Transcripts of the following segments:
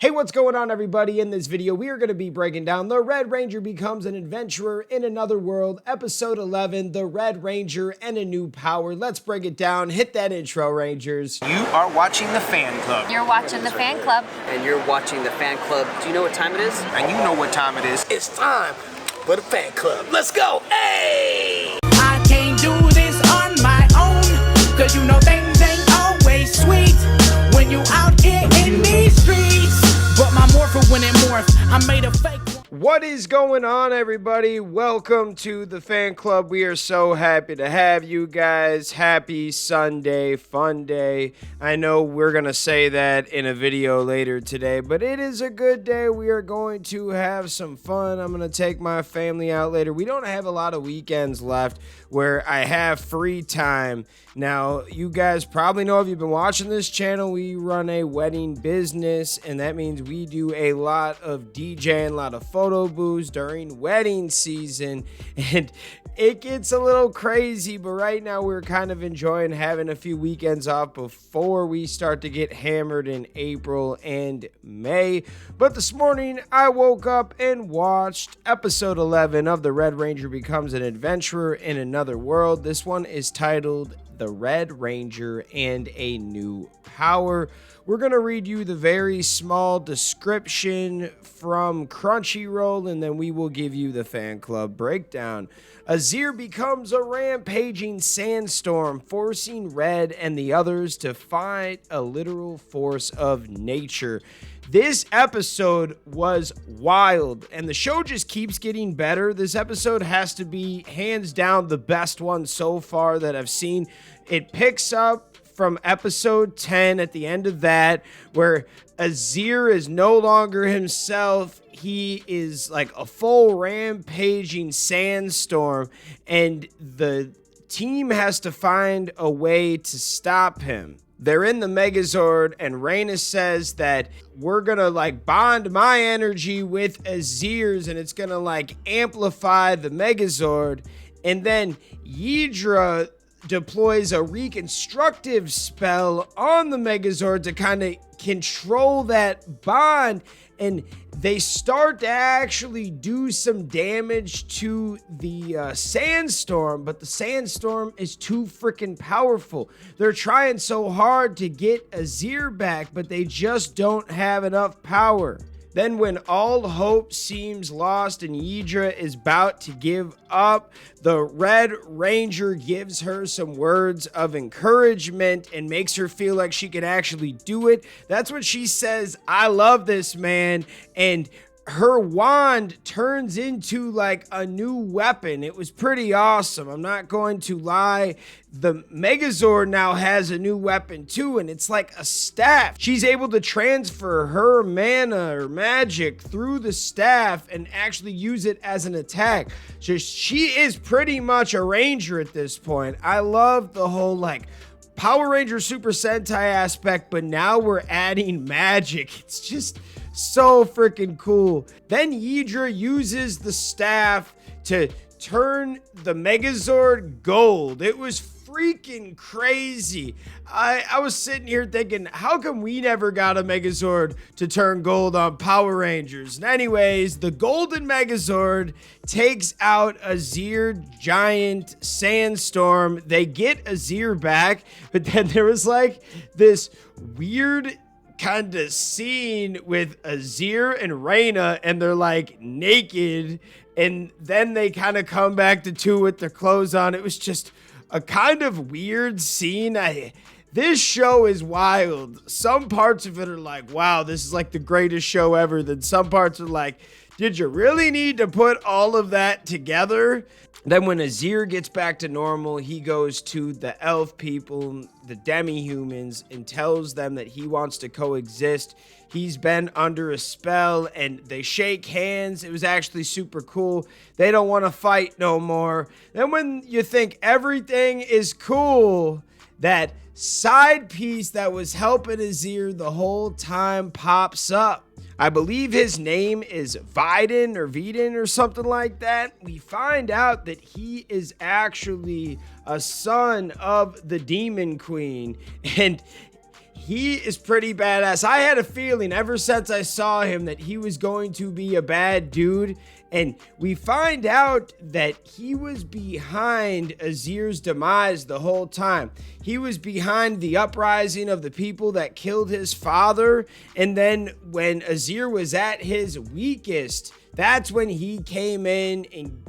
Hey, what's going on, everybody? In this video, we are going to be breaking down The Red Ranger Becomes an Adventurer in Another World, Episode 11, The Red Ranger and a New Power. Let's break it down. Hit that intro, Rangers. You are watching the fan club. You're watching the fan club. And you're watching the fan club. Do you know what time it is? And you know what time it is. It's time for the fan club. Let's go. Hey! I can't do this on my own, cause you know things ain't always sweet when you out here in these streets. But my morpher when it morphed, I made a fake one. What is going on, everybody? Welcome to the fan club. We are so happy to have you guys. Happy Sunday, fun day. I know we're going to say that in a video later today, but it is a good day. We are going to have some fun. I'm going to take my family out later. We don't have a lot of weekends left where I have free time. Now, you guys probably know if you've been watching this channel, we run a wedding business, and that means we do a lot of DJing, a lot of photo booths during wedding season, and it gets a little crazy, but right now we're kind of enjoying having a few weekends off before we start to get hammered in April and May. But this morning I woke up and watched episode 11 of The Red Ranger Becomes an Adventurer in Another World. This one is titled The Red Ranger and a New Power. We're going to read you the very small description from Crunchyroll, and then we will give you the fan club breakdown. Azir becomes a rampaging sandstorm, forcing Red and the others to fight a literal force of nature. This episode was wild, and the show just keeps getting better. This episode has to be hands down the best one so far that I've seen. It picks up from episode 10 at the end of that, where Azir is no longer himself. He is like a full rampaging sandstorm, and the team has to find a way to stop him. They're in the Megazord, and Reyna says that we're gonna like bond my energy with Azir's, and it's gonna like amplify the Megazord. And then Ydra deploys a reconstructive spell on the Megazord to kind of control that bond, and they start to actually do some damage to the sandstorm, but the sandstorm is too freaking powerful. They're trying so hard to get Azir back, but they just don't have enough power. Then when all hope seems lost and Ydra is about to give up, the Red Ranger gives her some words of encouragement and makes her feel like she can actually do it. That's what she says, "I love this man," and her wand turns into like a new weapon. It was pretty awesome. I'm not going to lie. The Megazord now has a new weapon too, and it's like a staff. She's able to transfer her mana or magic through the staff and actually use it as an attack. So she is pretty much a ranger at this point. I love the whole like Power Ranger Super Sentai aspect, but now we're adding magic. It's just so freaking cool. Then Ydra uses the staff to turn the Megazord gold. It was freaking crazy. I was sitting here thinking, how come we never got a Megazord to turn gold on Power Rangers? And anyways, the golden Megazord takes out Azir giant sandstorm. They get Azir back, but then there was like this weird kind of scene with Azir and Reyna, and they're like naked, and then they kind of come back to two with their clothes on. It was just a kind of weird scene. This show is wild. Some parts of it are like, wow, this is like the greatest show ever. Then some parts are like, did you really need to put all of that together? Then when Azir gets back to normal, he goes to the elf people, the demi-humans, and tells them that he wants to coexist. He's been under a spell, and they shake hands. It was actually super cool. They don't want to fight no more. Then when you think everything is cool, that side piece that was helping Azir the whole time pops up. I believe his name is Viden or something like that. We find out that he is actually a son of the Demon Queen, and he is pretty badass. I had a feeling ever since I saw him that he was going to be a bad dude. And we find out that he was behind Azir's demise the whole time. He was behind the uprising of the people that killed his father. And then when Azir was at his weakest, that's when he came in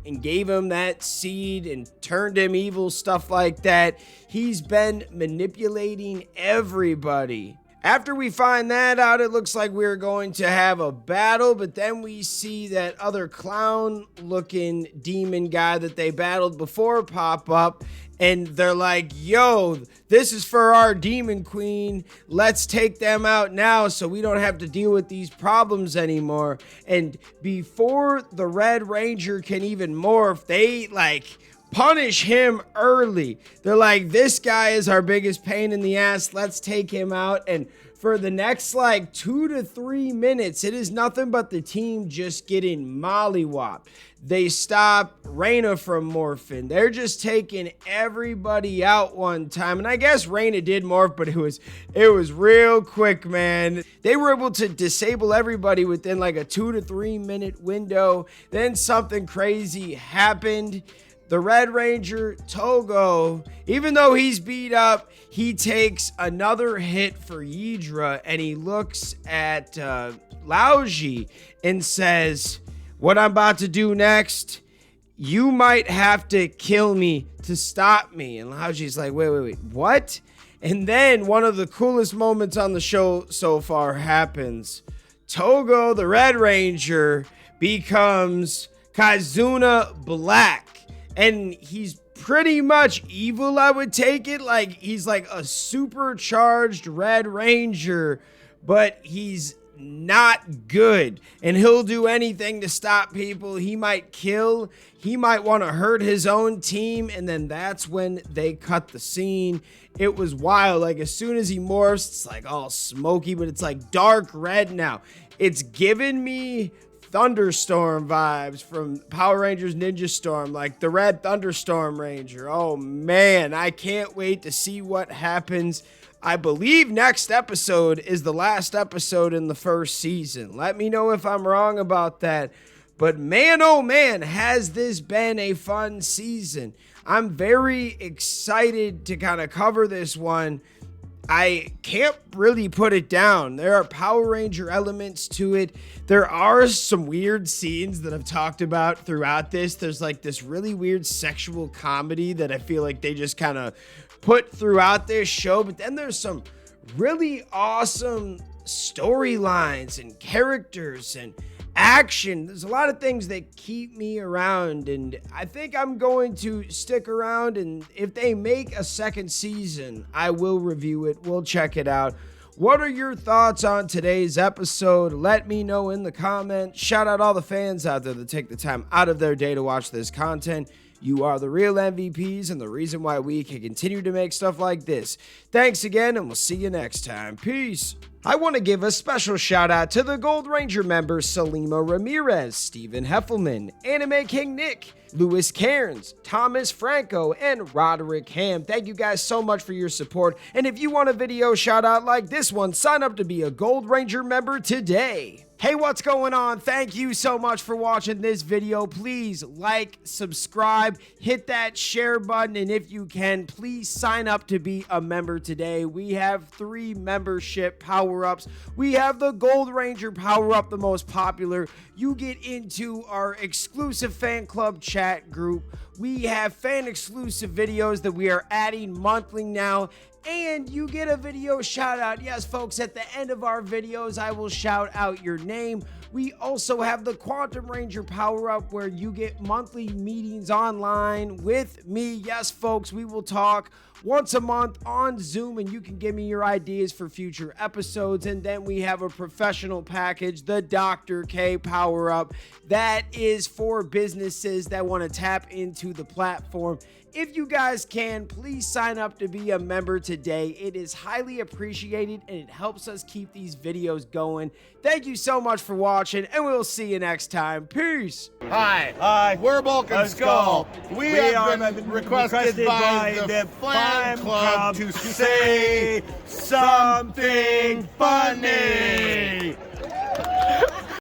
and gave him that seed and turned him evil, stuff like that. He's been manipulating everybody. After we find that out, it looks like we're going to have a battle, but then we see that other clown-looking demon guy that they battled before pop up, and they're like, yo, this is for our demon queen. Let's take them out now so we don't have to deal with these problems anymore. And before the Red Ranger can even morph, they punish him early. They're like, this guy is our biggest pain in the ass. Let's take him out. And for the next 2 to 3 minutes, it is nothing but the team just getting mollywopped. They stop Reyna from morphing. They're just taking everybody out one time. And I guess Reyna did morph, but it was real quick, man. They were able to disable everybody within a 2 to 3 minute window. Then something crazy happened. The Red Ranger, Togo, even though he's beat up, he takes another hit for Ydra, and he looks at Laoji and says, what I'm about to do next, you might have to kill me to stop me. And Laoji's like, wait, what? And then one of the coolest moments on the show so far happens. Togo, the Red Ranger, becomes Kazuna Black. And he's pretty much evil, I would take it. He's a supercharged Red Ranger, but he's not good. And he'll do anything to stop people. He might kill. He might want to hurt his own team. And then that's when they cut the scene. It was wild. As soon as he morphs, it's all smoky, but it's dark red now. It's given me Thunderstorm vibes from Power Rangers Ninja Storm, the Red Thunderstorm Ranger. Oh man, I can't wait to see what happens. I believe next episode is the last episode in the first season. Let me know if I'm wrong about that. But man, oh man, has this been a fun season. I'm very excited to kind of cover this one. I can't really put it down. There are Power Ranger elements to it. There are some weird scenes that I've talked about throughout this. There's this really weird sexual comedy that I feel like they just kind of put throughout this show. But then there's some really awesome storylines and characters and action. There's a lot of things that keep me around, and I think I'm going to stick around, and if they make a second season, I will review it. We'll check it out. What are your thoughts on today's episode? Let me know in the comments. Shout out all the fans out there that take the time out of their day to watch this content. You are the real MVPs and the reason why we can continue to make stuff like this. Thanks again, and we'll see you next time. Peace. I want to give a special shout out to the Gold Ranger members Salima Ramirez, Stephen Heffelman, Anime King Nick, Louis Cairns, Thomas Franco, and Roderick Ham. Thank you guys so much for your support. And if you want a video shout out like this one, sign up to be a Gold Ranger member today. Hey, what's going on? Thank you so much for watching this video. Please like, subscribe, hit that share button, and if you can, please sign up to be a member today. We have 3 membership power-ups. We have the Gold Ranger power-up, the most popular. You get into our exclusive fan club chat group. We have fan-exclusive videos that we are adding monthly now. And you get a video shout out. Yes, folks, at the end of our videos, I will shout out your name. We also have the Quantum Ranger Power Up where you get monthly meetings online with me. Yes, folks, we will talk once a month on Zoom and you can give me your ideas for future episodes. And then we have a professional package, the Dr. K Power Up. That is for businesses that want to tap into to the platform. If you guys can, please sign up to be a member today. It is highly appreciated and it helps us keep these videos going. Thank you so much for watching, and we'll see you next time. Peace. Hi, we're Bulk and Skull. We have been requested by the fan club to say something funny.